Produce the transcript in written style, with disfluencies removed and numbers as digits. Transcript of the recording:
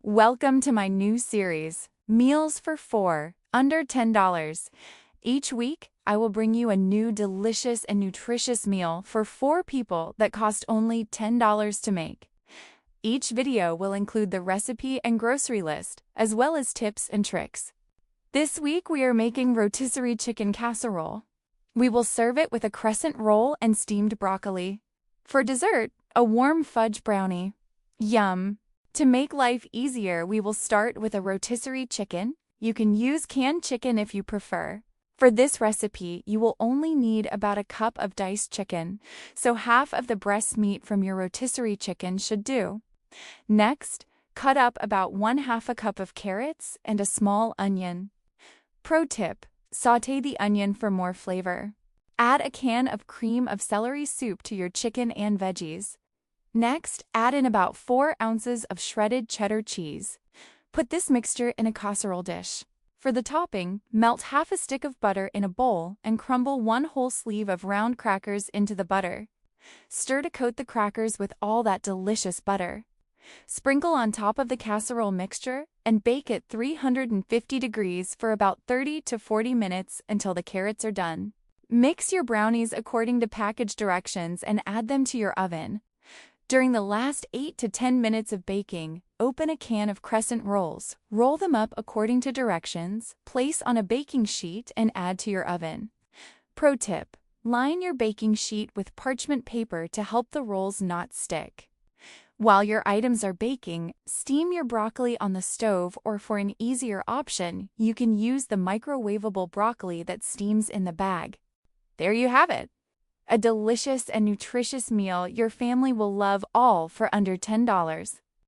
Welcome to my new series, Meals for 4, under $10. Each week, I will bring you a new delicious and nutritious meal for 4 people that cost only $10 to make. Each video will include the recipe and grocery list, as well as tips and tricks. This week, we are making rotisserie chicken casserole. We will serve it with a crescent roll and steamed broccoli. For dessert, a warm fudge brownie. Yum! To make life easier, we will start with a rotisserie chicken. You can use canned chicken if you prefer. For this recipe, you will only need about a cup of diced chicken, so half of the breast meat from your rotisserie chicken should do. Next, cut up about 1/2 cup of carrots and a small onion. Pro tip: sauté the onion for more flavor. Add a can of cream of celery soup to your chicken and veggies. Next, add in about 4 ounces of shredded cheddar cheese. Put this mixture in a casserole dish. For the topping, melt half a stick of butter in a bowl and crumble 1 whole sleeve of round crackers into the butter. Stir to coat the crackers with all that delicious butter. Sprinkle on top of the casserole mixture and bake at 350 degrees for about 30 to 40 minutes until the carrots are done. Mix your brownies according to package directions and add them to your oven. During the last 8 to 10 minutes of baking, open a can of crescent rolls, roll them up according to directions, place on a baking sheet, and add to your oven. Pro tip: line your baking sheet with parchment paper to help the rolls not stick. While your items are baking, steam your broccoli on the stove, or for an easier option, you can use the microwavable broccoli that steams in the bag. There you have it! A delicious and nutritious meal your family will love, all for under $10.